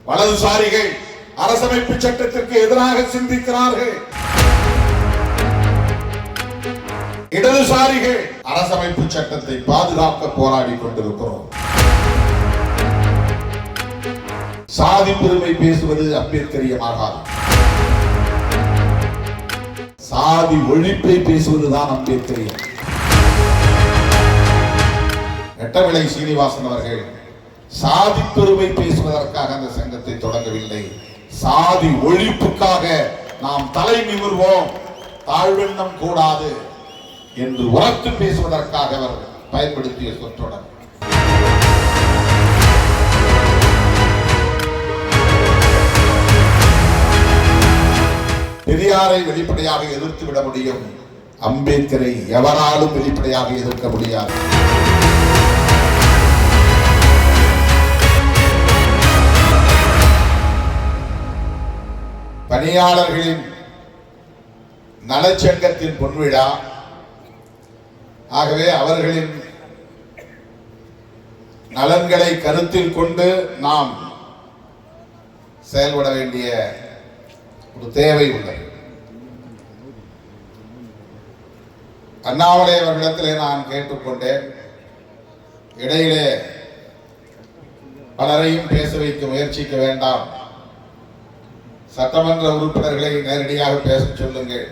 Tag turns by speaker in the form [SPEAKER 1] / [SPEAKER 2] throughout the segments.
[SPEAKER 1] வலதுசாரிகள் அரசமைப்பு சட்டத்திற்கு எதிராக சிந்திக்கிறார்கள். இடதுசாரிகள் அரசமைப்பு சட்டத்தை பாதுகாக்க போராடி கொண்டிருக்கிறோம். சாதி பெருமை பேசுவது அம்பேத்கரியமாகாது. சாதி ஒழிப்பை பேசுவதுதான் அம்பேத்கரியம். நெட்டவிளை சீனிவாசன் அவர்கள் சாதி பெருமை பேசுவதற்காக அந்த சங்கத்தை தொடங்கவில்லை, சாதி ஒழிப்புக்காக நாம் தலை நிமிர்வோம், தாழ்வெண்ணம் கூடாது என்று உரத்து பேசுவதற்காக அவர் பயன்படுத்திய சொற்றொடர். பெரியாரை வெளிப்படையாக எதிர்த்து விட முடியும், அம்பேத்கரை எவராலும் வெளிப்படையாக எதிர்க்க முடியாது. பணியாளர்களின் நலச்சங்கத்தின் பொன்விழா. ஆகவே அவர்களின் நலன்களை கருத்தில் கொண்டு நாம் செயல்பட வேண்டிய ஒரு தேவை உள்ளது. அண்ணாமலை அவர்களிடத்திலே நான் கேட்டுக்கொண்டேன், இடையிலே பலரையும் பேச வைக்க முயற்சிக்க வேண்டாம், சட்டமன்ற உறுப்பினர்களை நேரடியாக பேச சொல்லுங்கள்,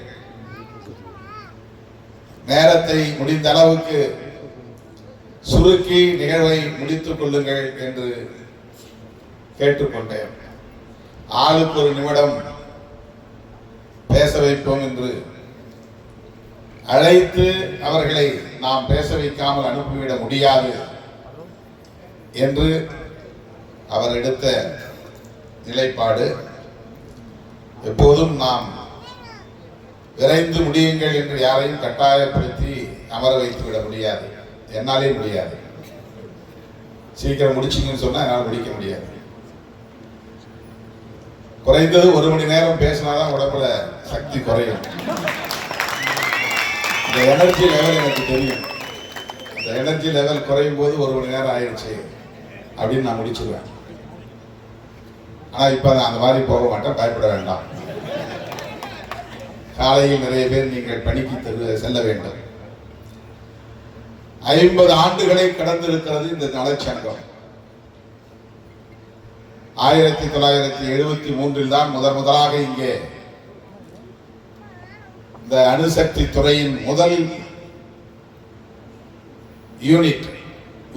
[SPEAKER 1] நேரத்தை முடிந்த அளவுக்கு சுருக்கி நிகழ்வை முடித்துக் கொள்ளுங்கள் என்று கேட்டுக்கொண்டேன். ஆளுக்கு ஒரு நிமிடம் பேச வைப்போம் என்று அழைத்து அவர்களை நாம் பேச வைக்காமல் அனுப்பிவிட முடியாது என்று அவர் எடுத்த நிலைப்பாடு. எப்போதும் நாம் விரைந்து முடியுங்கள் என்று யாரையும் கட்டாயப்படுத்தி அமர வைத்து விட முடியாது, என்னாலே முடியாது. சீக்கிரம் முடிச்சிங்கன்னு சொன்னா என்னால் முடிக்க முடியாது. குறைந்தது 1 மணி நேரம் பேசினாதான் உடம்புல சக்தி குறையும். இந்த எனர்ஜி லெவல் எனக்கு தெரியும். இந்த எனர்ஜி லெவல் குறையும் போது 1 மணி நேரம் ஆயிடுச்சு அப்படின்னு நான் முடிச்சிருவேன். ஆனா இப்ப நான் அந்த மாதிரி போக மாட்டேன், பயப்பட வேண்டாம். காலையில் நிறைய பேர் நீங்கள் பணிக்கு செல்ல வேண்டும். 50 ஆண்டுகளை கடந்திருக்கிறது இந்த நலச்சங்கம். 1973 தான் முதலாக இங்கே இந்த அணுசக்தி துறையின் முதல் யூனிட்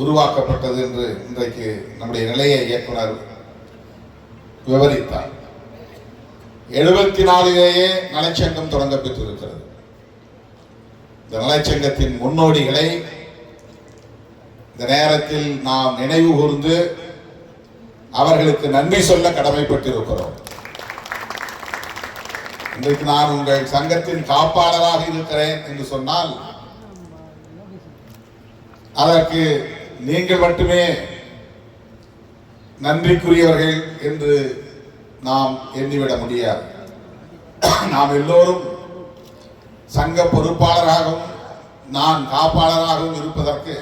[SPEAKER 1] உருவாக்கப்பட்டது என்று இன்றைக்கு நம்முடைய நிலைய இயக்குனர் விவரித்தார். 74லேயே நலச்சங்கம் தொடங்க பெற்றிருக்கிறது. இந்த நலச்சங்கத்தின் முன்னோடிகளை இந்த நேரத்தில் நாம் நினைவு கூர்ந்து அவர்களுக்கு நன்றி சொல்ல கடமைப்பட்டிருக்கிறோம். இன்றைக்கு நான் உங்கள் சங்கத்தின் காப்பாளராக இருக்கிறேன் என்று சொன்னால் அதற்கு நீங்கள் மட்டுமே நன்றிக்குரியவர்கள் என்று நாம் எண்ணிவிட முடியாது. நாம் எல்லோரும் சங்க பொறுப்பாளராகவும் நான் காப்பாளராகவும் இருப்பதற்கு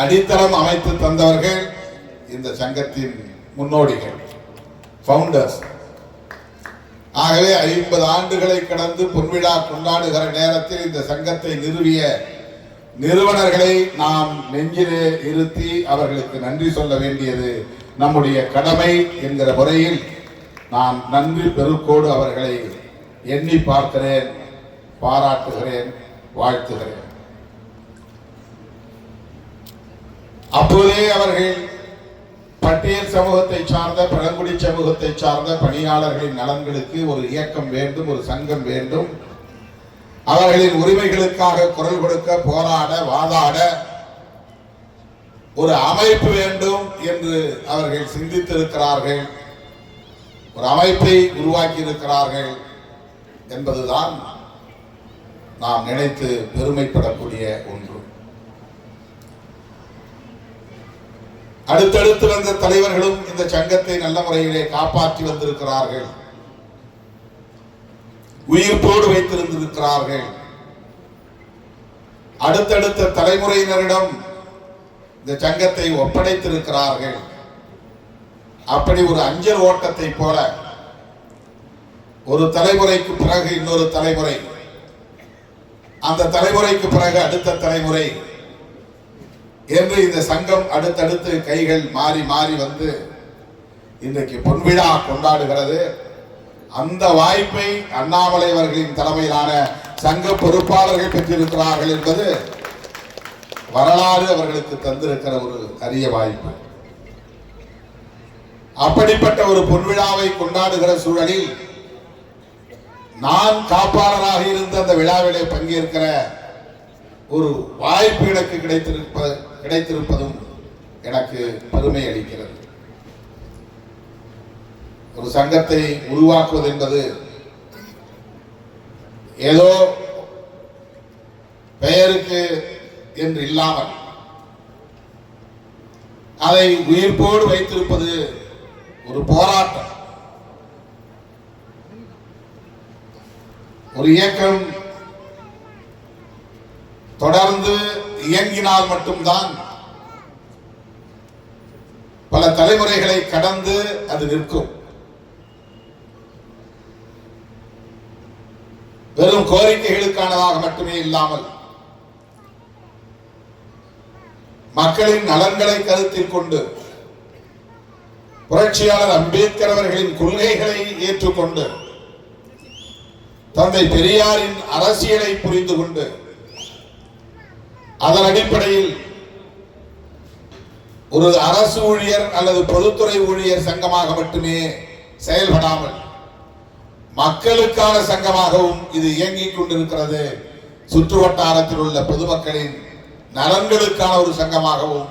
[SPEAKER 1] அடித்தளம் அமைத்து தந்தவர்கள் இந்த சங்கத்தின் முன்னோடிகள், ஃபவுண்டர்ஸ். ஆகவே 50 ஆண்டுகளை கடந்து பொன்விழா கொண்டாடுகிற நேரத்தில் இந்த சங்கத்தை நிறுவிய நிறுவனர்களை நாம் நெஞ்சிலே இருத்தி அவர்களுக்கு நன்றி சொல்ல வேண்டியது நம்முடைய கடமை என்கிற முறையில் நான் நன்றி பெருக்கோடு அவர்களை எண்ணி பார்க்கிறேன், பாராட்டுகிறேன், வாழ்த்துகிறேன். அப்போதே அவர்கள் பட்டியல் சமூகத்தை சார்ந்த, பழங்குடி சமூகத்தை சார்ந்த பணியாளர்களின் நலன்களுக்கு ஒரு இயக்கம் வேண்டும், ஒரு சங்கம் வேண்டும், அவர்களின் உரிமைகளுக்காக குரல் கொடுக்க, போராட, வாதாட ஒரு அமைப்பு வேண்டும் என்று அவர்கள் சிந்தித்திருக்கிறார்கள், ஒரு அமைப்பை உருவாக்கி இருக்கிறார்கள் என்பதுதான் நாம் நினைத்து பெருமைப்படக்கூடிய ஒன்று. அடுத்தடுத்து வந்த தலைவர்களும் இந்த சங்கத்தை நல்ல முறையிலே காப்பாற்றி வந்திருக்கிறார்கள், உயிர்ப்போடு வைத்திருந்திருக்கிறார்கள். அடுத்தடுத்த தலைமுறையினரிடம் இந்த சங்கத்தை ஒப்படைத்திருக்கிறார்கள். அப்படி ஒரு அஞ்சல் ஓட்டத்தை போல ஒரு தலைமுறைக்கு பிறகு இன்னொரு தலைமுறை, அந்த தலைமுறைக்கு பிறகு அடுத்த தலைமுறை என்று இந்த சங்கம் அடுத்தடுத்து கைகள் மாறி மாறி வந்து இன்றைக்கு பொன்விழா கொண்டாடுகிறது. அந்த வாய்ப்பை அண்ணாமலை அவர்களின் தலைமையிலான சங்க பொறுப்பாளர்கள் பெற்றிருக்கிறார்கள் என்பது வரலாறு அவர்களுக்கு தந்திருக்கிற ஒரு அரிய வாய்ப்பு. அப்படிப்பட்ட ஒரு பொன்விழாவை கொண்டாடுகிற சூழலில் நான் காப்பாளராக இருந்த அந்த விழாவிலே பங்கேற்கிற ஒரு வாய்ப்பு எனக்கு கிடைத்திருப்பதும் எனக்கு பெருமை அளிக்கிறது. ஒரு சங்கத்தை உருவாக்குவது என்பது ஏதோ பெயருக்கு என்று இல்லாமல் அதை உயிர்ப்போடு வைத்திருப்பது ஒரு போராட்டம். ஒரு இயக்கம் தொடர்ந்து இயங்கினால் மட்டும்தான் பல தலைமுறைகளை கடந்து அது நிற்கும். வெறும் கோரிக்கைகளுக்கானதாக மட்டுமே இல்லாமல் மக்களின் நலன்களை கருத்தில் கொண்டு புரட்சியாளர் அம்பேத்கர் அவர்களின் கொள்கைகளை ஏற்றுக்கொண்டு தந்தை பெரியாரின் அரசியலை புரிந்து கொண்டு அதன் அடிப்படையில் ஒரு அரசு ஊழியர் அல்லது பொதுத்துறை ஊழியர் சங்கமாக மட்டுமே செயல்படாமல் மக்களுக்கான சங்கமாகவும் இது இயங்கிக் கொண்டிருக்கிறது. சுற்று வட்டாரத்தில் உள்ள பொதுமக்களின் நலன்களுக்கான ஒரு சங்கமாகவும்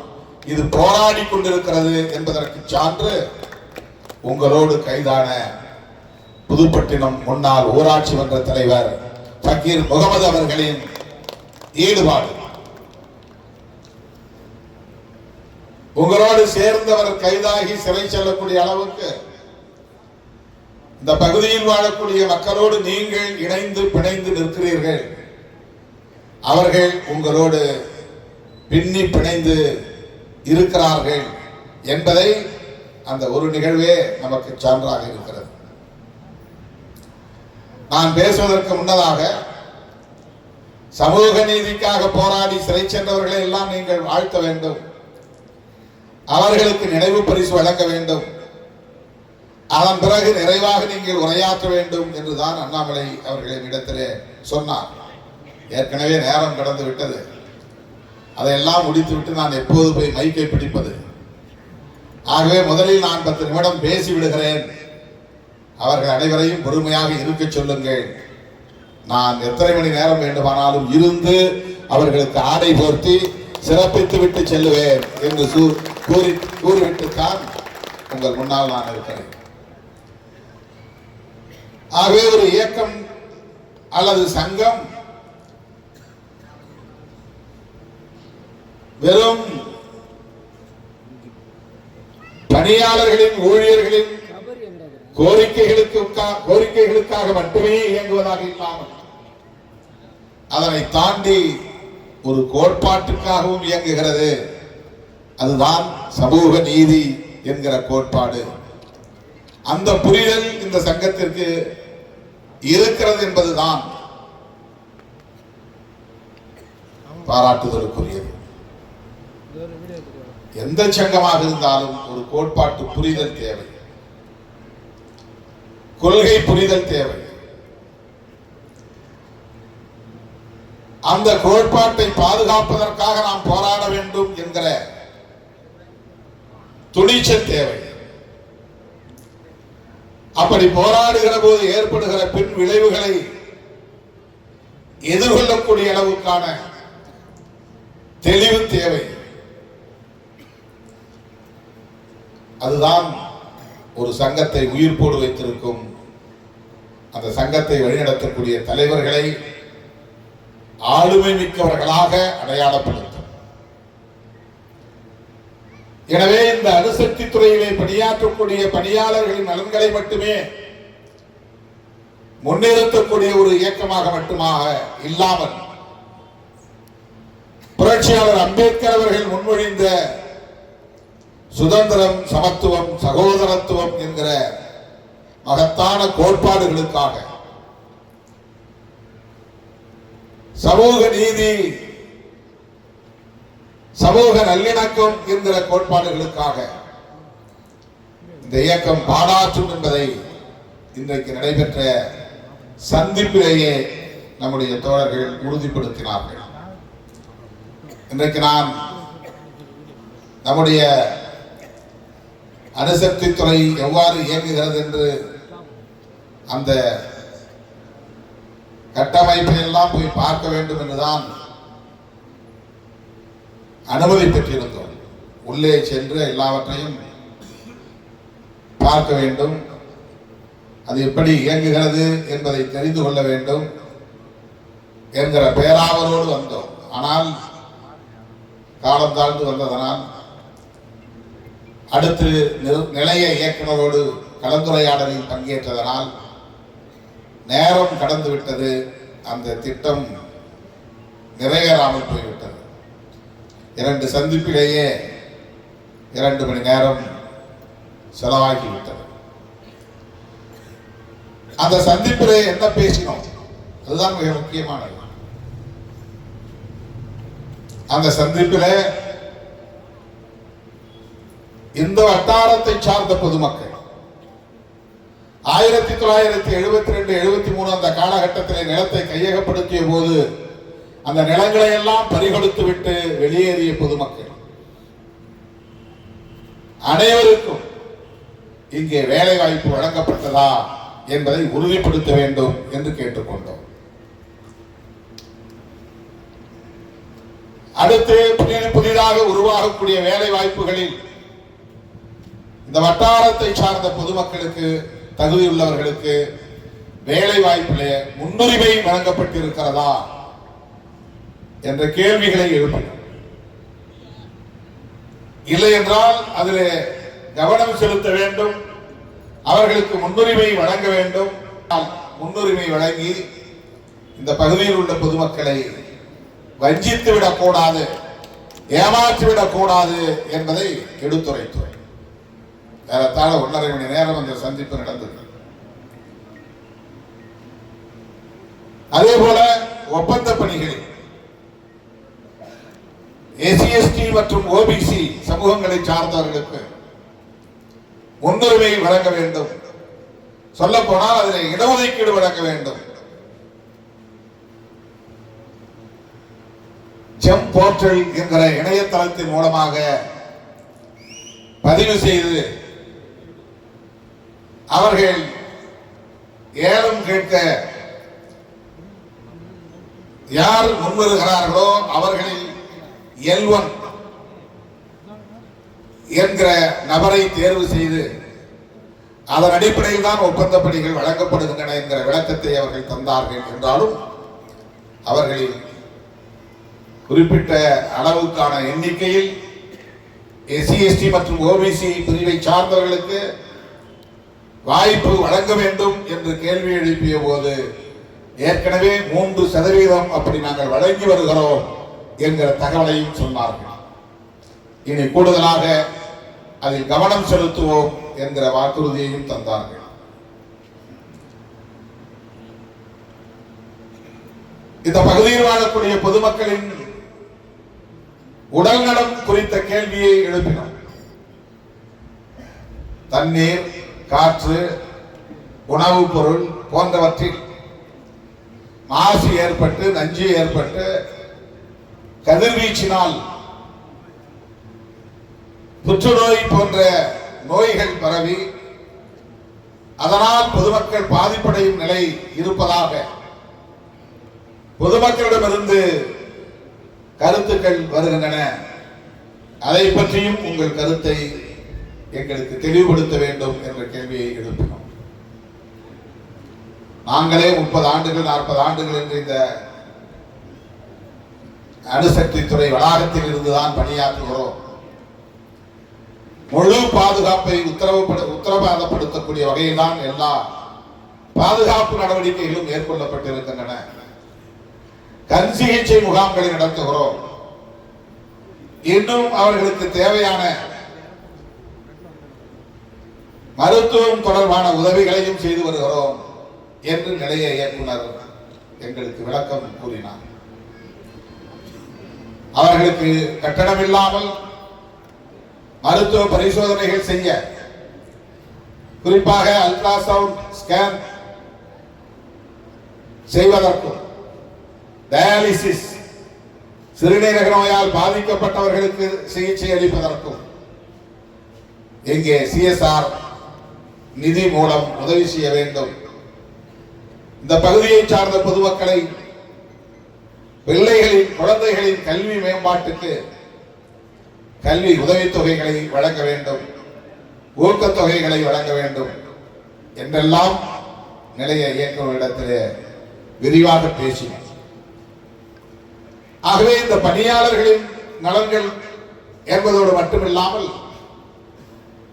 [SPEAKER 1] இது போராடி கொண்டிருக்கிறது என்பதற்கு சான்று உங்களோடு கைதான புதுப்பட்டினம் முன்னாள் ஊராட்சி மன்ற தலைவர் ஃபக்கீர் முகமது அவர்களின் ஈடுபாடு. உங்களோடு சேர்ந்தவர் கைதாகி சிறை செல்லக்கூடிய அளவுக்கு இந்த பகுதியில் வாழக்கூடிய மக்களோடு நீங்கள் இணைந்து பிணைந்து நிற்கிறீர்கள். அவர்கள் உங்களோடு பின்னி பிணைந்து இருக்கிறார்கள் என்பதை அந்த ஒரு நிகழ்வே நமக்கு சான்றாக இருக்கிறது. நான் பேசுவதற்கு முன்னதாக சமூக நீதிக்காக போராடி சிறை சென்றவர்களை எல்லாம் நீங்கள் வாழ்த்த வேண்டும், அவர்களுக்கு நினைவு பரிசு வழங்க வேண்டும், அதன் பிறகு நிறைவாக நீங்கள் உரையாற்ற வேண்டும் என்றுதான் அண்ணாமலை அவர்களின் இடத்திலே சொன்னார். ஏற்கனவே நேரம் கடந்து விட்டது. அதையெல்லாம் முடித்துவிட்டு நான் எப்போது போய் மைக்கை பிடிப்பது? ஆகவே முதலில் நான் 10 நிமிடம் பேசி விடுகிறேன். அவர்கள் அனைவரையும் பொறுமையாக இருக்க சொல்லுங்கள். நான் எத்தனை மணி நேரம் வேண்டுமானாலும் இருந்து அவர்களுக்கு ஆடை போர்த்தி சிறப்பித்து விட்டு செல்லுவேன் என்று கூறிவிட்டுத்தான் உங்கள் முன்னால் நான் இருக்கிறேன். ஆகவே ஒரு இயக்கம் அல்லது சங்கம் வெறும் பணியாளர்களின் ஊழியர்களின் கோரிக்கைகளுக்காக மட்டுமே இயங்குவதாக இல்லாமல் அதனை தாண்டி ஒரு கோட்பாட்டுக்காகவும் இயங்குகிறது. அதுதான் சமூக நீதி என்கிற கோட்பாடு. அந்த புரிதல் இந்த சங்கத்திற்கு இருக்கிறது என்பதுதான் பாராட்டுதலுக்குரியது. எந்த சங்கமாக இருந்தாலும் ஒரு கோட்பாட்டு புரிதல் தேவை, கொள்கை புரிதல் தேவை. அந்த கோட்பாட்டை பாதுகாப்பதற்காக நாம் போராட வேண்டும் என்கிற துணிச்சல் தேவை. அப்படி போராடுகிற போது ஏற்படுகிற பின் விளைவுகளை எதிர்கொள்ளக்கூடிய அளவுக்கான தெளிவு தேவை. அதுதான் ஒரு சங்கத்தை உயிர்ப்போடு வைத்திருக்கும். அந்த சங்கத்தை வழிநடத்தக்கூடிய தலைவர்களை ஆளுமை மிக்கவர்களாக அடையாளப்படுத்தும். எனவே இந்த அணுசக்தி துறையிலே பணியாற்றக்கூடிய பணியாளர்களின் நலன்களை மட்டுமே முன்னிறுத்தக்கூடிய ஒரு இயக்கமாக மட்டுமாக இல்லாமல் புரட்சியாளர் அம்பேத்கர் அவர்கள் முன்மொழிந்த சுதந்திரம், சமத்துவம், சகோதரத்துவம் என்கிற மகத்தான கோட்பாடுகளுக்காக, சமூக நீதி, சமூக நல்லிணக்கம் என்கிற கோட்பாடுகளுக்காக இந்த இயக்கம் பாடாற்றும் என்பதை இன்றைக்கு நடைபெற்ற சந்திப்பிலேயே நம்முடைய தோழர்கள் உறுதிப்படுத்தினார்கள். இன்றைக்கு நான் நம்முடைய அணுசக்தி துறை எவ்வாறு இயங்குகிறது என்று அந்த கட்டமைப்பை எல்லாம் போய் பார்க்க வேண்டும் என்றுதான் அனுமதி பெற்றிருந்தோம். உள்ளே சென்று எல்லாவற்றையும் பார்க்க வேண்டும், அது எப்படி இயங்குகிறது என்பதை தெரிந்து கொள்ள வேண்டும் என்கிற பேராவலோடு வந்தோம். ஆனால் காலம் தாழ்ந்து வந்ததனால் அடுத்து நிலைய இயக்குநரோடு கலந்துரையாடலில் பங்கேற்றதனால் நேரம் கடந்து விட்டது. அந்த திட்டம் நிறைவேறாமல் போய்விட்டது. 2 சந்திப்பிலேயே 2 மணி நேரம் செலவாகிவிட்டது. அந்த சந்திப்பிலே என்ன பேசினோம் அதுதான் மிக முக்கியமானது. அந்த சந்திப்பிலே இந்த வட்டாரத்தை சார்ந்த பொதுமக்கள் 1972-73 அந்த காலகட்டத்திலே நிலத்தை கையகப்படுத்திய போது அந்த நிலங்களை எல்லாம் பறிகொடுத்து விட்டு வெளியேறிய பொதுமக்கள் அனைவருக்கும் இங்கே வேலை வாய்ப்பு வழங்கப்பட்டதா என்பதை உறுதிப்படுத்த வேண்டும் என்று கேட்டுக்கொண்டோம். அடுத்து புதிதாக உருவாகக்கூடிய வேலை வாய்ப்புகளில் இந்த வட்டாரத்தை சார்ந்த பொதுமக்களுக்கு, தகுதியுள்ளவர்களுக்கு வேலை வாய்ப்பிலே முன்னுரிமை வழங்கப்பட்டிருக்கிறதா என்ற கேள்விகளை எழுப்பினோம். இல்லை என்றால் அதில் கவனம் செலுத்த வேண்டும், அவர்களுக்கு முன்னுரிமை வழங்க வேண்டும். முன்னுரிமை வழங்கி இந்த பகுதியில் உள்ள பொதுமக்களை வஞ்சித்து விடக்கூடாது, ஏமாற்றிவிடக் கூடாது என்பதை எடுத்துரைத்தோம். ஏறத்தாழ 1.5 மணி நேரம் அந்த சந்திப்பு நடந்தது. அதே போல ஒப்பந்த பணிகளில் SC/ST மற்றும் OBC சமூகங்களை சார்ந்தவர்களுக்கு முன்னுரிமை வழங்க வேண்டும். சொல்ல போனால் அதில் இடஒதுக்கீடு வழங்க வேண்டும். ஜெம் போர்ட்டல் என்கிற இணையதளத்தின் மூலமாக பதிவு செய்து அவர்கள் ஏலம் கேட்க யார் முன்வருகிறார்களோ அவர்களில் L1 என்கிற நபரை தேர்வு செய்து அதன் அடிப்படையில் தான் ஒப்பந்த பணிகள் வழங்கப்படுகின்றன என்கிற விளக்கத்தை அவர்கள் தந்தார்கள். என்றாலும் அவர்களில் குறிப்பிட்ட அளவுக்கான எண்ணிக்கையில் SC/ST மற்றும் OBC பிரிவை சார்ந்தவர்களுக்கு வாய்ப்பு வழங்க வேண்டும் என்று கேள்வி எழுப்பிய போது ஏற்கனவே 3% அப்படி நாங்கள் வழங்கி வருகிறோம் என்கிற தகவலையும் சொன்னார்கள். இனி கூடுதலாக அதில் கவனம் செலுத்துவோம் என்கிற வாக்குறுதியையும் தந்தார்கள். இந்த பகுதியில் வாழக்கூடிய பொதுமக்களின் உடல் நலம் குறித்த கேள்வியை எழுப்பினோம். தண்ணீர், காற்று, உணவுப் பொருள் போன்றவற்றில் மாசு ஏற்பட்டு, நஞ்சு ஏற்பட்டு, கதிர்வீச்சினால் புற்றுநோய் போன்ற நோய்கள் பரவி அதனால் பொதுமக்கள் பாதிப்படையும் நிலை இருப்பதாக பொதுமக்களிடமிருந்து கருத்துக்கள் வருகின்றன. அதை பற்றியும் உங்கள் கருத்தை எங்களுக்கு தெளிவுபடுத்த வேண்டும் என்ற கேள்வியை எழுப்பினோம். நாங்களே 30 ஆண்டுகள் 40 ஆண்டுகள் என்று இந்த அணுசக்தி துறை வளாகத்தில் இருந்துதான் பணியாற்றுகிறோம். முழு பாதுகாப்பை உத்தரவாதப்படுத்தக்கூடிய வகையில் தான் எல்லா பாதுகாப்பு நடவடிக்கைகளும் மேற்கொள்ளப்பட்டிருக்கின்றன. கண் சிகிச்சை முகாம்களை நடத்துகிறோம். இன்னும் அவர்களுக்கு தேவையான மருத்துவம் தொடர்பான உதவிகளையும் செய்து வருகிறோம் என்று நிலைய இயக்குனர் எங்களுக்கு விளக்கம் கூறினார். அவர்களுக்கு கட்டணம் இல்லாமல் மருத்துவ பரிசோதனைகள் செய்ய, குறிப்பாக அல்ட்ராசவுண்ட் ஸ்கேன் செய்வதற்கும், டயாலிசிஸ் சிறுநீரக நோயால் பாதிக்கப்பட்டவர்களுக்கு சிகிச்சை அளிப்பதற்கும் இங்கே CSR நிதி மூலம் உதவி செய்ய வேண்டும். இந்த பகுதியை சார்ந்த பொதுமக்களை, பிள்ளைகளின் குழந்தைகளின் கல்வி மேம்பாட்டுக்கு கல்வி உதவித்தொகைகளை வழங்க வேண்டும், ஊக்கத்தொகைகளை வழங்க வேண்டும் என்றெல்லாம் நிலைய இயக்குநரிடத்திலே விரிவாக பேசினார். ஆகவே இந்த பணியாளர்களின் நலன்கள் என்பதோடு மட்டுமில்லாமல்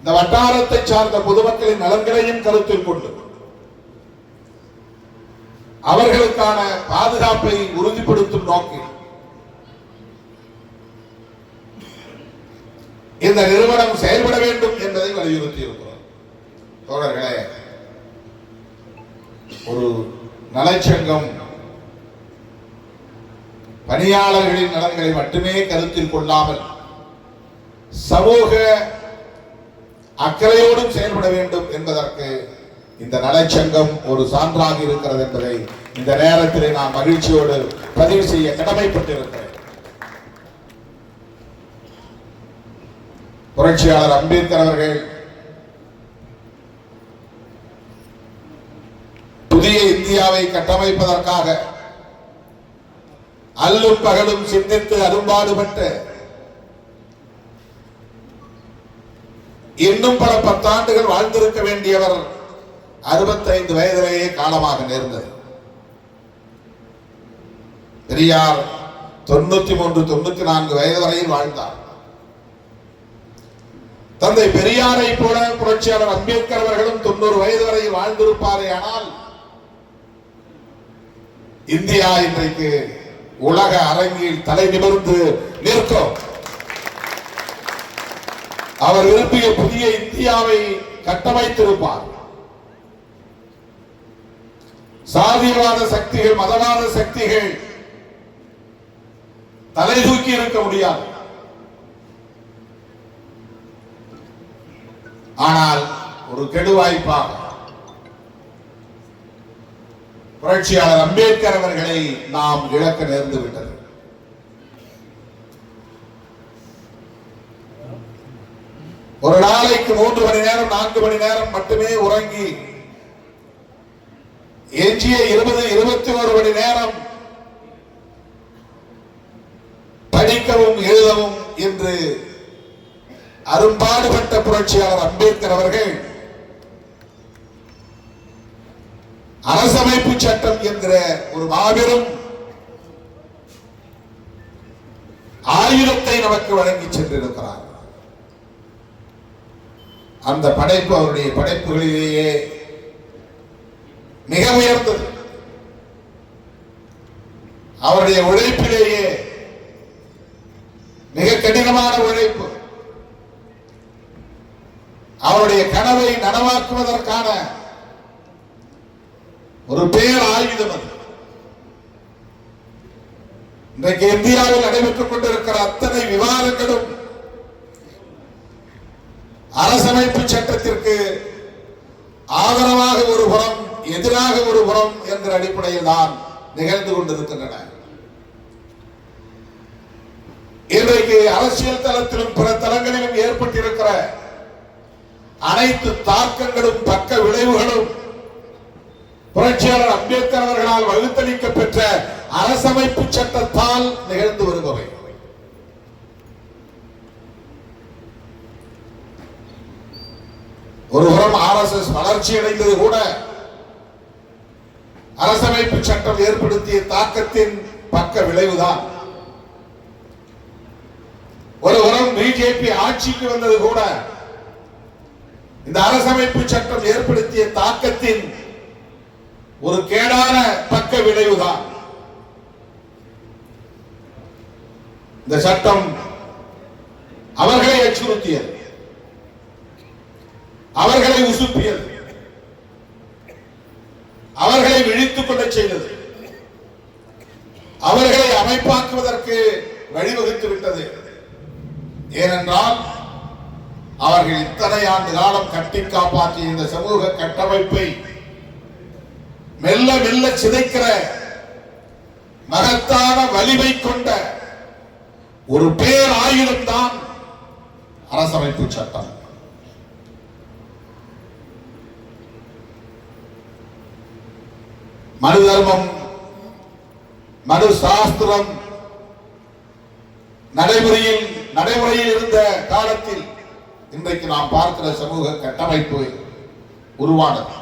[SPEAKER 1] இந்த வட்டாரத்தை சார்ந்த பொதுமக்களின் நலன்களையும் கருத்தில் கொண்டு அவர்களுக்கான பாதுகாப்பை உறுதிப்படுத்தும் நோக்கில் இந்த நிறுவனம் செயல்பட வேண்டும் என்பதை வலியுறுத்தி இருக்கிறோம். தோழர்களே, ஒரு நலச்சங்கம் பணியாளர்களின் நலன்களை மட்டுமே கருத்தில் கொள்ளாமல் சமூக அக்கறையோடும் செயல்பட வேண்டும் என்பதற்கு இந்த நலச்சங்கம் ஒரு சான்றாக இருக்கிறது என்பதை இந்த நேரத்தில் நான் மகிழ்ச்சியோடு பதிவு செய்ய கடமைப்பட்டிருக்கிறேன். புரட்சியாளர் அம்பேத்கர் அவர்கள் புதிய இந்தியாவை கட்டமைப்பதற்காக அல்லும் பகலும் சிந்தித்து அரும்பாடுபட்டு இன்னும் பல 10 ஆண்டுகள் வாழ்ந்திருக்க வேண்டியவர் 65 வயதிலேயே காலமாக நேர்ந்தது. பெரியார் 93, 94 வயது வரையில் வாழ்ந்தார். தந்தை பெரியாரை போல புரட்சியாளர் அம்பேத்கர் அவர்களும் 90 வயது வரையில் வாழ்ந்திருப்பாரே. ஆனால் இந்தியா இன்றைக்கு உலக அரங்கில் தலை நிமிர்ந்து நிற்கும். அவர் விரும்பிய புதிய இந்தியாவை கட்டமைத்திருப்பார். சாதியவாத சக்திகள், மதவாத சக்திகள் தலை தூக்கி இருக்க முடியாது. ஆனால் ஒரு கெடுவாய்ப்பாக புரட்சியாளர் அம்பேத்கர் அவர்களை நாம் இழக்க நேர்ந்து விட்டது. ஒரு நாளைக்கு 3 மணி நேரம் 4 மணி நேரம் மட்டுமே உறங்கி எஞ்சிய 20-21 மணி நேரம் படிக்கவும் எழுதவும் என்று அரும்பாடுபட்ட புரட்சியாளர் அம்பேத்கர் அவர்கள் அரசமைப்பு சட்டம் என்கிற ஒரு மாபெரும் ஆயுதத்தை நமக்கு வழங்கி சென்றிருக்கிறார். அந்த படைப்பு அவருடைய படைப்புகளிலேயே மிக உயர்ந்தது. அவருடைய உழைப்பிலேயே மிக கடினமான உழைப்பு. அவருடைய கனவை நனவாக்குவதற்கான ஒரு பேர் ஆயுதம் அது. இன்றைக்கு இந்தியாவில் நடைபெற்றுக் கொண்டிருக்கிற அத்தனை விவாதங்களும் அரசமைப்பு சட்டத்திற்கு ஆதரவாக ஒரு புறம், எதிராக ஒரு புறம் என்ற அடிப்படையில் தான் நிகழ்ந்து கொண்டிருக்கின்றன. இன்றைக்கு அரசியல் தளத்திலும் பிற தளங்களிலும் ஏற்பட்டிருக்கிற அனைத்து தாக்கங்களும் பக்க விளைவுகளும் புரட்சியாளர் அம்பேத்கர் அவர்களால் வகுத்தளிக்க பெற்ற அரசமைப்பு சட்டத்தால் நிகழ்ந்து வருபவை. ஒருபுறம் RSS வளர்ச்சி அடைந்தது கூட அரசமைப்பு சட்டம் ஏற்படுத்திய தாக்கத்தின் பக்க விளைவுதான். ஒருபுறம் பிஜேபி ஆட்சிக்கு வந்தது கூட இந்த அரசமைப்பு சட்டம் ஏற்படுத்திய தாக்கத்தின் ஒரு கேடான பக்க விளைவுதான். இந்த சட்டம் அவர்களை அச்சுறுத்தியது. அவர்களை உசுப்பியது, அவர்களை விழித்துக் கொள்ள செய்தது, அவர்களை அமைப்பாக்குவதற்கு வழிவகுத்து விட்டது. ஏனென்றால் அவர்கள் இத்தனை ஆண்டு காலம் கட்டி காப்பாற்றிய இந்த சமூக கட்டமைப்பை மெல்ல மெல்ல சிதைக்கிற மகத்தான வலிமை கொண்ட ஒரு பேர் ஆயுதம் தான் அரசமைப்பு சட்டம். மனு தர்மம், மனு சாஸ்திரம் நடைமுறையில் இருந்த காலத்தில் இன்றைக்கு நாம் பார்க்கிற சமூக கட்டமைப்பு உருவானது.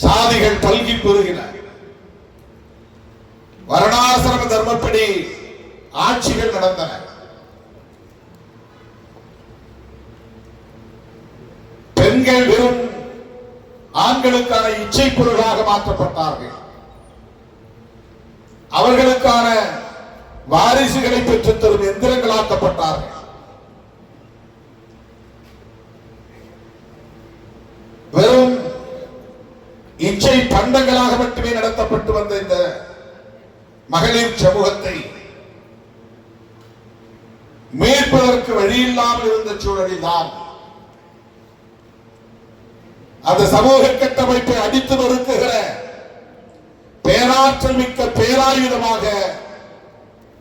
[SPEAKER 1] சாதிகள் பல்கி பெருகின. வர்ணாசிரம தர்மப்படி ஆட்சிகள் நடந்தன. பெண்கள் வெறும் ஆண்களுக்கான இச்சை பொருளாக மாற்றப்பட்டார்கள். அவர்களுக்கான வாரிசுகளை பெற்றுத் தரும் எந்திரங்களாக்கப்பட்டார்கள். வெறும் இச்சை பண்டங்களாக மட்டுமே நடத்தப்பட்டு வந்த இந்த மகளிர் சமூகத்தை மீட்பதற்கு வழியில்லாமல் இருந்த சூழலில் தான் அந்த சமூக கட்டமைப்பை அடித்து நொறுக்குகிற பேராற்றல் மிக்க பேராயுதமாக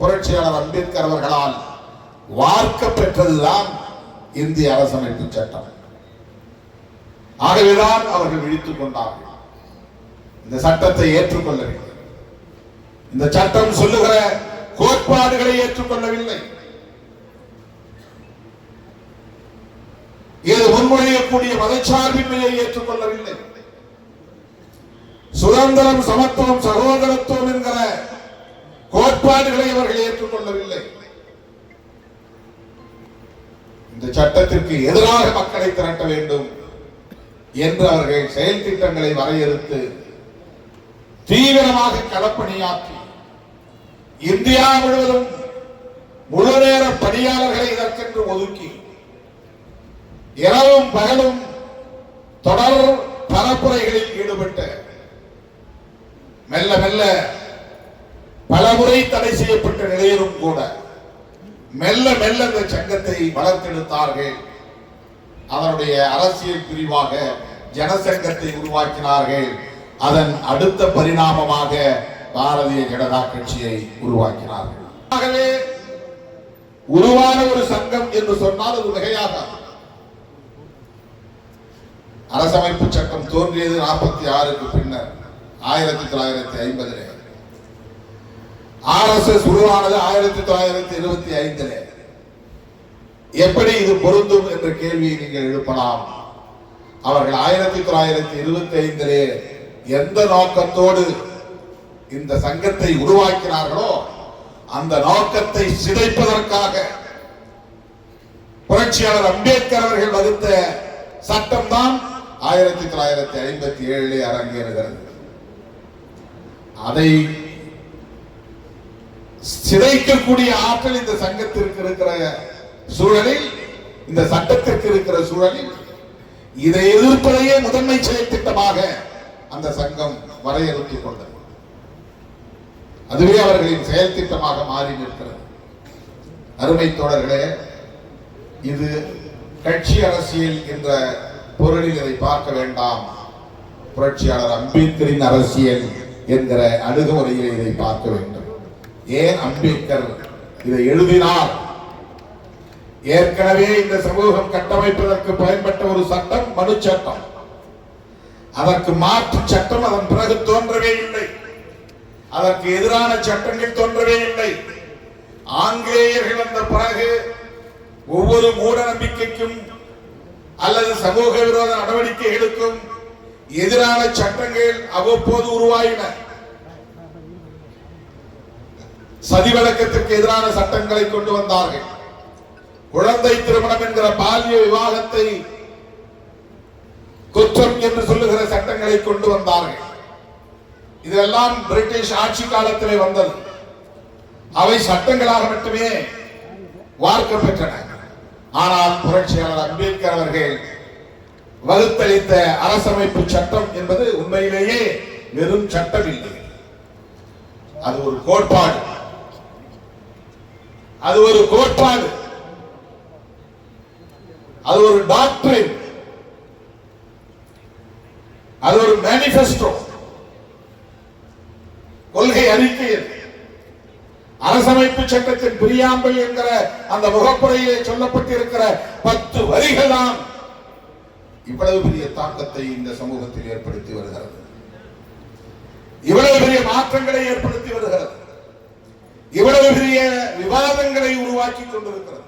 [SPEAKER 1] புரட்சியாளர் அம்பேத்கர் அவர்களால் வார்க்க பெற்றதுதான் இந்திய அரசமைப்பு சட்டம். ஆகவேதான் அவர்கள் விழித்துக் கொண்டார்கள். இந்த சட்டத்தை ஏற்றுக்கொள்ளவில்லை. இந்த சட்டம் சொல்லுகிற கோட்பாடுகளை ஏற்றுக்கொள்ளவில்லை. இது முன்மொழியக்கூடிய மதச்சார்பின்மையை ஏற்றுக்கொள்ளவில்லை. சுதந்திரம், சமத்துவம், சகோதரத்துவம் என்கிற கோட்பாடுகளை அவர்கள் ஏற்றுக்கொள்ளவில்லை. இந்த சட்டத்திற்கு எதிராக மக்களை திரட்ட வேண்டும் என்று அவர்கள் செயல் திட்டங்களை வரையறுத்து தீவிரமாக களப்பணியாற்றி இந்தியா முழுவதும் முழு நேர பணியாளர்களை இதற்கென்று ஒதுக்கி இரவும் பகலும் தொடர் பரப்புரைகளில் ஈடுபட்ட மெல்ல மெல்ல பலமுறை தடை செய்யப்பட்ட நிலையிலும் கூட மெல்ல மெல்ல இந்த சங்கத்தை வளர்த்தெடுத்தார்கள். அதனுடைய அரசியல் பிரிவாக ஜனசங்கத்தை உருவாக்கினார்கள். அதன் அடுத்த பரிணாமமாக பாரதிய ஜனதா கட்சியை உருவாக்கினார்கள். ஆகவே உருவான ஒரு சங்கம் என்று சொன்னால் அது மிகையாக. அரசமைப்பு சட்டம் தோன்றியது 46க்கு பின்னர் 1950. RSS உருவானது 1925. எப்படி இது பொருந்தும் என்ற கேள்வியை நீங்கள் எழுப்பலாம். அவர்கள் 1925 எந்த நோக்கத்தோடு இந்த சங்கத்தை உருவாக்கினார்களோ அந்த நோக்கத்தை சிதைப்பதற்காக புரட்சியாளர் அம்பேத்கர் அவர்கள் வகுத்த சட்டம் தான் 1957 அரங்கேறுகிறது. அதை சிதைக்கக்கூடிய ஆற்றல் இந்த சங்கத்திற்கு இருக்கிற சூழலில், இந்த சட்டத்திற்கு இருக்கிற சூழலில் இதை எதிர்ப்பதையே முதன்மை செயல் திட்டமாக அந்த சங்கம் வரையறுத்துக் கொண்டது. அதுவே அவர்களின் செயல் திட்டமாக மாறி நிற்கிறது. அருமை தோழர்களே, இது கட்சி அரசியல் என்ற பொருளில் இதை பார்க்க வேண்டாம். புரட்சியாளர் அம்பேத்கரின் அரசியல் என்கிற அணுகுமுறையில் இதை பார்க்க வேண்டும். ஏன் அம்பேத்கர் இதை எழுதினார்? ஏற்கனவே இந்த சமூகம் கட்டமைப்பதற்கு பயன்பட்ட ஒரு சட்டம் மனு சட்டம். அதற்கு மாற்று சட்டம் அதன் பிறகு தோன்றவே இல்லை. அதற்கு எதிரான சட்டங்கள் தோன்றவே இல்லை. ஆங்கிலேயர்கள் வந்த பிறகு ஒவ்வொரு மூட நம்பிக்கைக்கும் அல்லது சமூக விரோத நடவடிக்கைகளுக்கும் எதிரான சட்டங்கள் அவ்வப்போது உருவாயின. சதிவழக்கத்திற்கு எதிரான சட்டங்களை கொண்டு வந்தார்கள். குழந்தை திருமணம் என்கிற பாலிய விவாகத்தை குற்றம் என்று சொல்லுகிற சட்டங்களை கொண்டு வந்தார்கள். இதெல்லாம் பிரிட்டிஷ் ஆட்சி காலத்திலே வந்தது. அவை சட்டங்களாக மட்டுமே வார்க்க பெற்றன. ஆனால் புரட்சியாளர் அம்பேத்கர் அவர்கள் வகுத்தளித்த அரசமைப்பு சட்டம் என்பது உண்மையிலேயே வெறும் சட்டம் இல்லை, அது ஒரு கோட்பாடு. அது ஒரு கோட்பாடு, அது ஒரு டாக்டரின், அது ஒரு மேனிபெஸ்டோ, கொள்கை அறிக்கை. அரசமைப்பு சட்டத்தின் பிரியாம்பிள் என்கிற அந்த முகப்புரையிலே சொல்லப்பட்டிருக்கிற 10 வரிகள் தான் இவ்வளவு பெரிய தாக்கத்தை இந்த சமூகத்தில் ஏற்படுத்தி வருகிறது, இவ்வளவு பெரிய மாற்றங்களை ஏற்படுத்தி வருகிறது, இவ்வளவு பெரிய விவாதங்களை உருவாக்கி கொண்டிருக்கிறது.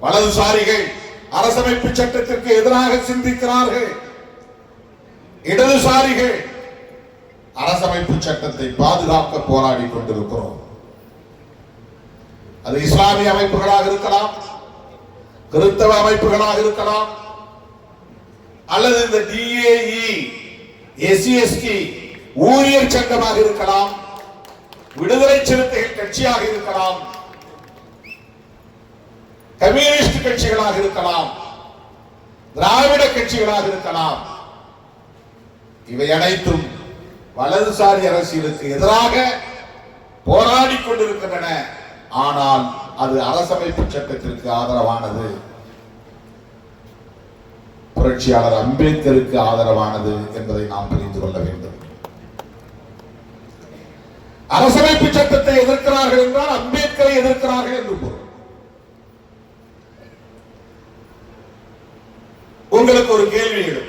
[SPEAKER 1] வலதுசாரிகள் அரசமைப்பு சட்டத்திற்கு எதிராக சிந்திக்கிறார்கள், இடதுசாரிகள் அரசமைப்பு சட்டத்தை பாதுகாக்க போராடி கொண்டிருக்கிறோம். அது இஸ்லாமிய அமைப்புகளாக இருக்கலாம், கிறிஸ்தவ அமைப்புகளாக இருக்கலாம், அல்லது இந்த DAE SC ஊழியர் சங்கமாக இருக்கலாம், விடுதலை சிறுத்தைகள் கட்சியாக இருக்கலாம், கம்யூனிஸ்ட் கட்சிகளாக இருக்கலாம், திராவிட கட்சிகளாக இருக்கலாம். இவை அனைத்தும் வலதுசாரி அரசியலுக்கு எதிராக போராடி கொண்டிருக்கின்றன. ஆனால் அது அரசமைப்பு சட்டத்திற்கு ஆதரவானது, புரட்சியாளர் அம்பேத்கருக்கு ஆதரவானது என்பதை நாம் புரிந்து கொள்ள வேண்டும். அரசமைப்பு சட்டத்தை எதிர்க்கிறார்கள் என்றால் அம்பேத்கரை எதிர்க்கிறார்கள் என்று பொருள். உங்களுக்கு ஒரு கேள்வி எழும்,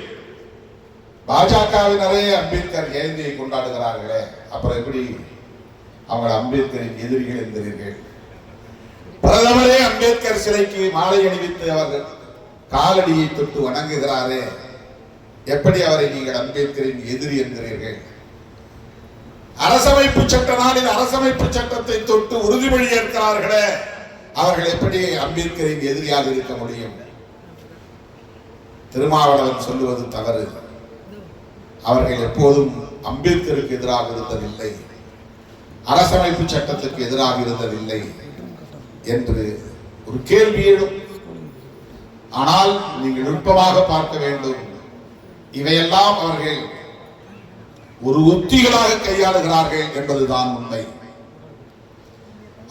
[SPEAKER 1] பாஜகவினரே அம்பேத்கர் ஜெயந்தியை கொண்டாடுகிறார்களே, அப்புறம் எப்படி அவங்க அம்பேத்கரின் எதிரிகள் என்கிறீர்கள்? பிரதமரே அம்பேத்கர் சிலைக்கு மாலை அணிவித்து அவர்கள் காலடியை தொட்டு வணங்குகிறாரே, எப்படி அவரை நீங்கள் அம்பேத்கரின் எதிரி என்கிறீர்கள்? அரசமைப்பு சட்ட நாளில் அரசமைப்பு சட்டத்தை தொட்டு உறுதிமொழி ஏற்கிறார்களே, அவர்கள் எப்படி அம்பேத்கரின் எதிரியாக இருக்க முடியும்? திருமாவளவன் சொல்லுவது தவறு. அவர்கள் எப்போதும் அம்பேத்கருக்கு எதிராக இருந்ததில்லை, அரசமைப்பு சட்டத்திற்கு எதிராக இருந்ததில்லை என்று ஒரு கேள்வி எழும். ஆனால் நீங்கள் நுட்பமாக பார்க்க வேண்டும், இவையெல்லாம் அவர்கள் ஒரு உத்திகளாக கையாளுகிறார்கள் என்பதுதான் உண்மை.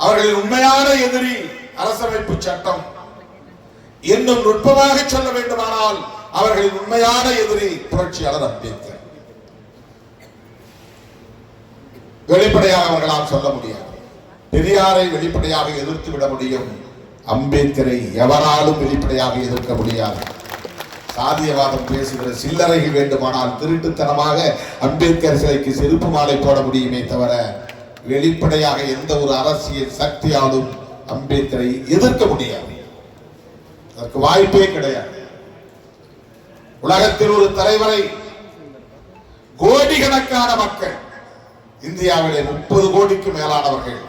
[SPEAKER 1] அவர்களின் உண்மையான எதிரி அரசமைப்பு சட்டம். இன்னும் நுட்பமாக சொல்ல வேண்டுமானால் அவர்களின் உண்மையான எதிரி புரட்சியாளர் அம்பேத்கர். வெளிப்படையாக அவர்களால் சொல்ல முடியாது. பெரியாரை வெளிப்படையாக எதிர்த்து விட முடியும், அம்பேத்கரை எவராலும் வெளிப்படையாக எதிர்க்க முடியாது. சாதியவாதம் பேசுகிற சில்லறைகள் வேண்டுமானால் திருட்டுத்தனமாக அம்பேத்கர் சிலைக்கு செருப்பு மாலை போட முடியுமே தவிர வெளிப்படையாக எந்த ஒரு அரசியல் சக்தியாலும் அம்பேத்கரை எதிர்க்க முடியாது. அதற்கு வாய்ப்பே கிடையாது. உலகத்தில் ஒரு தலைவரை கோடிக்கணக்கான மக்கள், இந்தியாவிலே 30 கோடிக்கு மேலானவர்கள்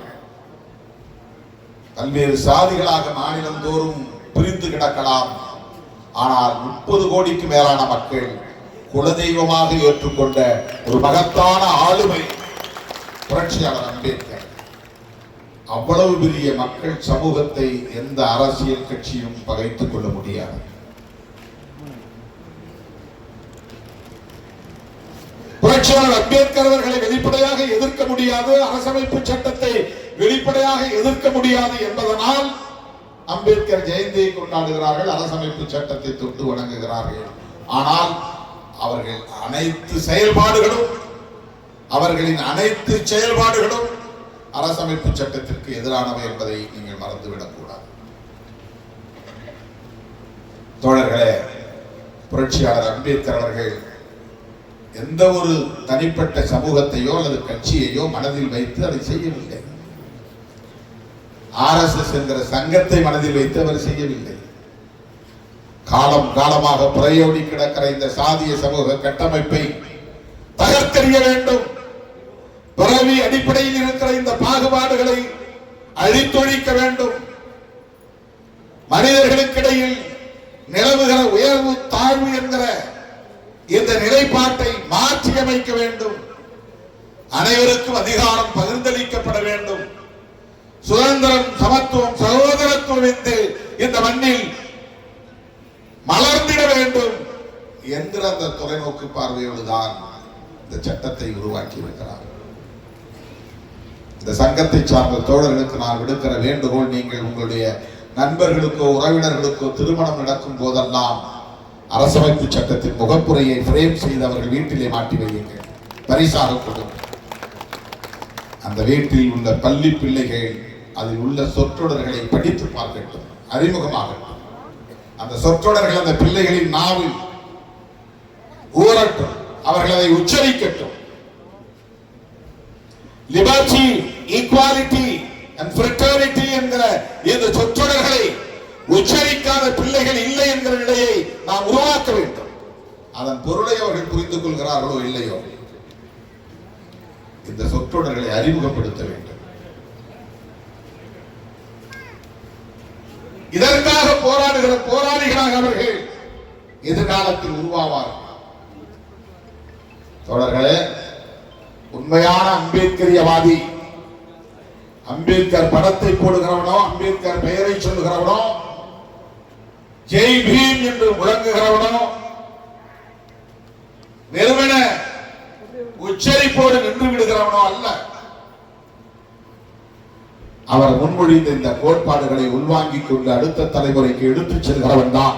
[SPEAKER 1] பல்வேறு சாதிகளாக மாநிலம் தோறும் பிரிந்து கிடக்கலாம். ஆனால் 30 கோடிக்கு மேலான மக்கள் குலதெய்வமாக ஏற்றுக்கொண்ட ஒரு மகத்தான ஆளுமை புரட்சியாளர் அம்பேத்கர். அவ்வளவு பெரிய மக்கள் சமூகத்தை எந்த அரசியல் கட்சியும் பகைத்துக் கொள்ள முடியாது. புரட்சியாளர் அம்பேத்கர் அவர்களை வெளிப்படையாக எதிர்க்க முடியாது, அரசமைப்பு சட்டத்தை வெளிப்படையாக எதிர்க்க முடியாது என்பதனால் அம்பேத்கர் ஜெயந்தியை கொண்டாடுகிறார்கள், அரசமைப்பு சட்டத்தை தொட்டு வணங்குகிறார்கள். ஆனால் அவர்கள் அனைத்து செயல்பாடுகளும், அவர்களின் அனைத்து செயல்பாடுகளும் அரசமைப்பு சட்டத்திற்கு எதிரானவை என்பதை நீங்கள் மறந்துவிடக் கூடாது. தோழர்களே, புரட்சியாளர் அம்பேத்கர் அவர்கள் எந்த ஒரு தனிப்பட்ட சமூகத்தையோ அல்லது கட்சியையோ மனதில் வைத்து அதை செய்யவில்லை. RSS என்கிற சங்கத்தை மனதில் வைத்து அவர் செய்யவில்லை. காலம் காலமாக புரையோடி கிடக்கிற இந்த சாதிய சமூக கட்டமைப்பை தகர்த்தெறிய வேண்டும், பிறவி அடிப்படையில் இருக்கிற இந்த பாகுபாடுகளை அழித்தொழிக்க வேண்டும், மனிதர்களுக்கிடையில் நிலவுகிற உயர்வு தாழ்வு என்கிற இந்த நிலைப்பாட்டை மாற்றி அமைக்க வேண்டும், அனைவருக்கும் அதிகாரம் பகிர்ந்தளிக்கப்பட வேண்டும், சுதந்திரம், சமத்துவம், சகோதரத்துவம் என்று இந்த மண்ணில் மலர்ந்திட வேண்டும் என்கிற அந்த தொலைநோக்கு பார்வையோடு தான் இந்த சட்டத்தை உருவாக்கி இருக்கிறார். இந்த சங்கத்தை சார்ந்த தோழர்களுக்கு நான் விடுக்கிற வேண்டுகோள், நீங்கள் உங்களுடைய நண்பர்களுக்கோ உறவினர்களுக்கோ திருமணம் நடக்கும் போதெல்லாம் அரசமைப்பு சட்டத்தின் முகப்புரையை பிரேம் செய்து அவர்கள் வீட்டிலே மாட்டி வையுங்கள், பரிசாக கொடுங்கள். அந்த வீட்டில் உள்ள பள்ளி பிள்ளைகள் அதில் உள்ள சொற்றொடர்களை படித்து பார்க்கட்டும், அறிமுகமாகட்டும். அந்த சொற்றொடர்கள் அந்த பிள்ளைகளின் நாவில் ஊறட்டும், அவர்கள் அதை உச்சரிக்கட்டும். லிபர்ட்டி, ஈக்வாலிட்டி அண்ட் ஃப்ரெட்டர்னிட்டி என்கிற இந்த சொற்றொடர்களை உச்சரிக்காத பிள்ளைகள் இல்லை என்கிற நிலையை நாம் உருவாக்க வேண்டும். அதன் பொருளை அவர்கள் புரிந்து கொள்கிறார்களோ இல்லையோ, இந்த சொற்றொடர்களை அறிமுகப்படுத்த வேண்டும். இதற்காக போராடுகிற போராளிகளாக அவர்கள் எதிர்காலத்தில் உருவாவார்கள். தோழர்களே, உண்மையான அம்பேத்கரியவாதி, அம்பேத்கர் படத்தை போடுகிறவனோ, அம்பேத்கர் பெயரை சொல்லுகிறவனோ, ஜெய் பீம் என்று முழங்குகிறவனோ வெறுமன உச்சரிப்போடு நின்று விடுகிறவனோ அல்ல. அவர் முன்மொழிந்த இந்த கோட்பாடுகளை உள்வாங்கிக் கொண்டு அடுத்த தலைமுறைக்கு எடுத்துச் செல்கிறவன் தான்,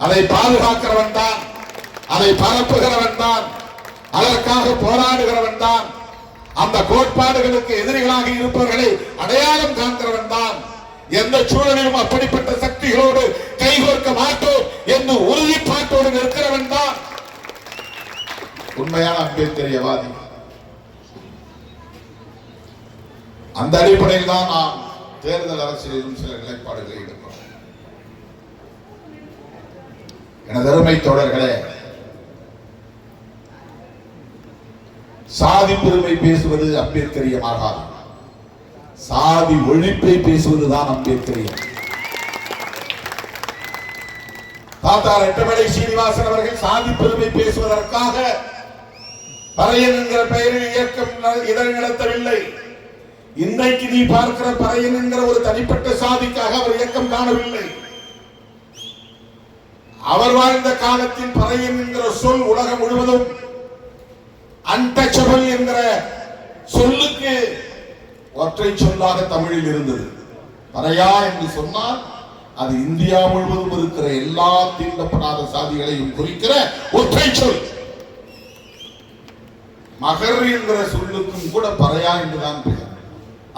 [SPEAKER 1] அதை பாதுகாக்கிறவன் தான், அதை பரப்புகிறவன் தான், அதற்காக போராடுகிறவன் தான், அந்த கோட்பாடுகளுக்கு எதிரிகளாக இருப்பவர்களை அடையாளம் காண்கிறவன் தான். எந்த சூழலிலும் அப்படிப்பட்ட சக்திகளோடு கைகோர்க்க மாட்டோம் என்று உறுதிப்பாட்டோடு நிற்கிறவன் தான் உண்மையான அம்பேத்கரியவாதி. அந்த அடிப்படையில் தான் நாம் தேர்தல் அரசியலிலும் சில நிலைப்பாடுகளை எடுக்கிறோம். எனது அருமை தோழர்களே, சாதி பெருமை பேசுவது அம்பேத்கரியமாகாது, சாதி ஒழிப்பை பேசுவதுதான் அம்பேத்கரியம். தாத்தா ரெட்டமலை சீனிவாசன் அவர்கள் சாதி பெருமை பேசுவதற்காக பறையன் என்கிற பெயரில் இயக்கம் இதழ் நடத்தவில்லை. இன்றைக்கு நீ பார்க்கிற பறையன் என்கிற ஒரு தனிப்பட்ட சாதிக்காக அவர் இயக்கம் காணவில்லை. அவர் வாழ்ந்த காலத்தில் பறையன் என்கிற சொல் உலகம் முழுவதும் அன்டச்சபிள் என்கிற சொல்லுக்கு ஒற்றை சொல்லாக தமிழில் இருந்தது. பறையா என்று சொன்னால் அது இந்தியா முழுவதும் இருக்கிற எல்லா தீண்டப்படாத சாதிகளையும் குறிக்கிற ஒற்றை சொல். மகர் என்கிற சொல்லுக்கும் கூட பறையா என்றுதான் பெயர்.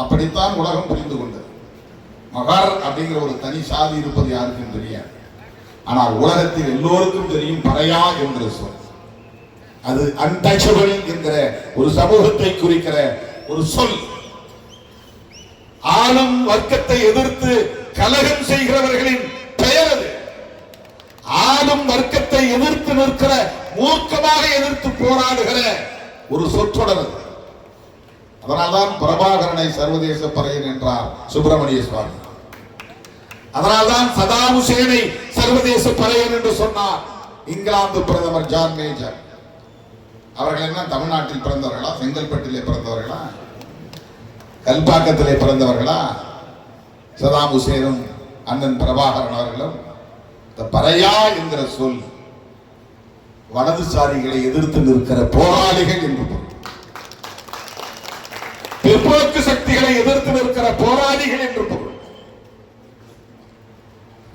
[SPEAKER 1] அப்படித்தான் உலகம் புரிந்து கொண்டது. மகர் அப்படிங்கிற ஒரு தனி சாதி இருப்பது யாருக்கும் தெரியாது. ஆனால் உலகத்தில் எல்லோருக்கும் தெரியும் பறையா என்கிற சொல். அது அன்டச்சபிள் என்கிற ஒரு சமூகத்தை குறிக்கிற ஒரு சொல். ஆளும் வர்க்கத்தை எதிர்த்து கலகம் செய்கிறவர்களின் பெயர் அது. ஆளும் வர்க்கத்தை எதிர்த்து நிற்கிற, மூர்க்கமாக எதிர்த்து போராடுகிற ஒரு சொற்றொடர். அதனால்தான் பிரபாகரனை சர்வதேச பறையன் என்றார் சுப்பிரமணிய சுவாமி. அதனால்தான் சதாம் ஹுசேனை சர்வதேச பறையன் என்று சொன்னார் இங்கிலாந்து பிரதமர் ஜான் மேஜர். அவர்கள் என்ன தமிழ்நாட்டில் பிறந்தவர்களா, செங்கல்பட்டிலே பிறந்தவர்களா, கல்பாக்கத்திலே பிறந்தவர்களா? சதாம் ஹுசேனும் அண்ணன் பிரபாகரன் அவர்களும். இந்த பறையா என்கிற சொல் வலதுசாரிகளை எதிர்த்து நிற்கிற போராளிகள் என்று பொருள். பிற்போக்கு சக்திகளை எதிர்த்து நிற்கிற போராளிகள் என்று பொருள்.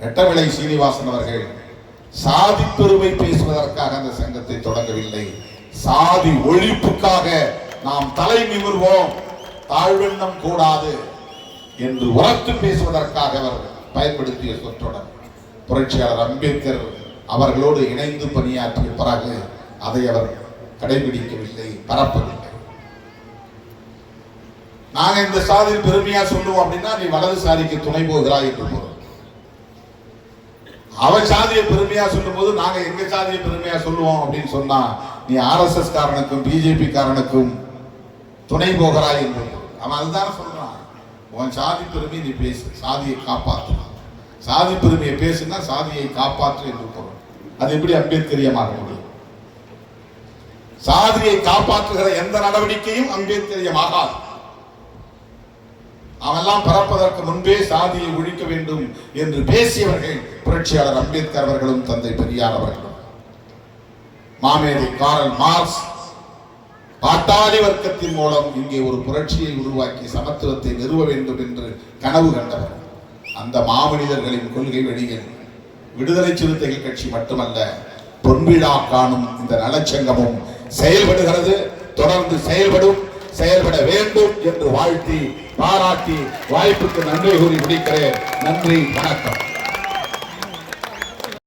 [SPEAKER 1] ரெட்டமலை சீனிவாசன் அவர்கள் சாதி பெருமை பேசுவதற்காக அந்த சங்கத்தை தொடங்கவில்லை, சாதி ஒழிப்புக்காக நாம் தலை நிமிர்வோம், தாழ்வெண்ணம் கூடாது என்று உரத்து பேசுவதற்காக அவர் பயன்படுத்திய சொற்றொடர். புரட்சியாளர் அம்பேத்கர் அவர்களோடு இணைந்து பணியாற்றிய பிறகு அதை அவர் கடைபிடிக்கவில்லை, பரப்பவில்லை. நாங்க இந்த சாதியில் பெருமையா சொல்லுவோம் அப்படின்னா நீ வலதுசாரிக்கு துணை போகிறாய் என்று பொருள். அவன் சாதியை பெருமையா சொல்லும் போது நாங்க எங்க சாதியை பெருமையா சொல்லுவோம் அப்படின்னு சொன்னா நீ RSS காரனுக்கும் பிஜேபி காரனுக்கும் துணை போகிறாய் என்று. அவன் அதுதான் சொல்றான், உன் சாதி பெருமை நீ பேசு, சாதியை காப்பாற்று. சாதி பெருமையை பேசுனா சாதியை காப்பாற்று என்று பொருள். அது எப்படி அம்பேத்கரியமாக முடியும்? சாதியை காப்பாற்றுகிற எந்த நடவடிக்கையும் அம்பேத்கரியமாகாது. அவெல்லாம் பிறப்பதற்கு முன்பே சாதியை ஒழிக்க வேண்டும் என்று பேசியவர்கள் புரட்சியாளர் அம்பேத்கர் அவர்களும் தந்தை பெரியார் அவர்களும். மாமேதை காரல் மார்க்ஸ் பாட்டாளி வர்க்கத்தின் மூலம் இங்கே ஒரு புரட்சியை உருவாக்கி சமத்துவத்தை நிறுவ வேண்டும் என்று கனவு கண்டவர். அந்த மாமனிதர்களின் கொள்கை வழியில் விடுதலை சிறுத்தைகள் கட்சி மட்டுமல்ல, பொன்விழா காணும் இந்த நலச்சங்கமும் செயல்படுகிறது, தொடர்ந்து செயல்பட வேண்டும் என்று வாழ்த்தி பாராட்டி வாய்ப்புக்கு நன்றி கூறி முடிக்கிறேன். நன்றி, வணக்கம்.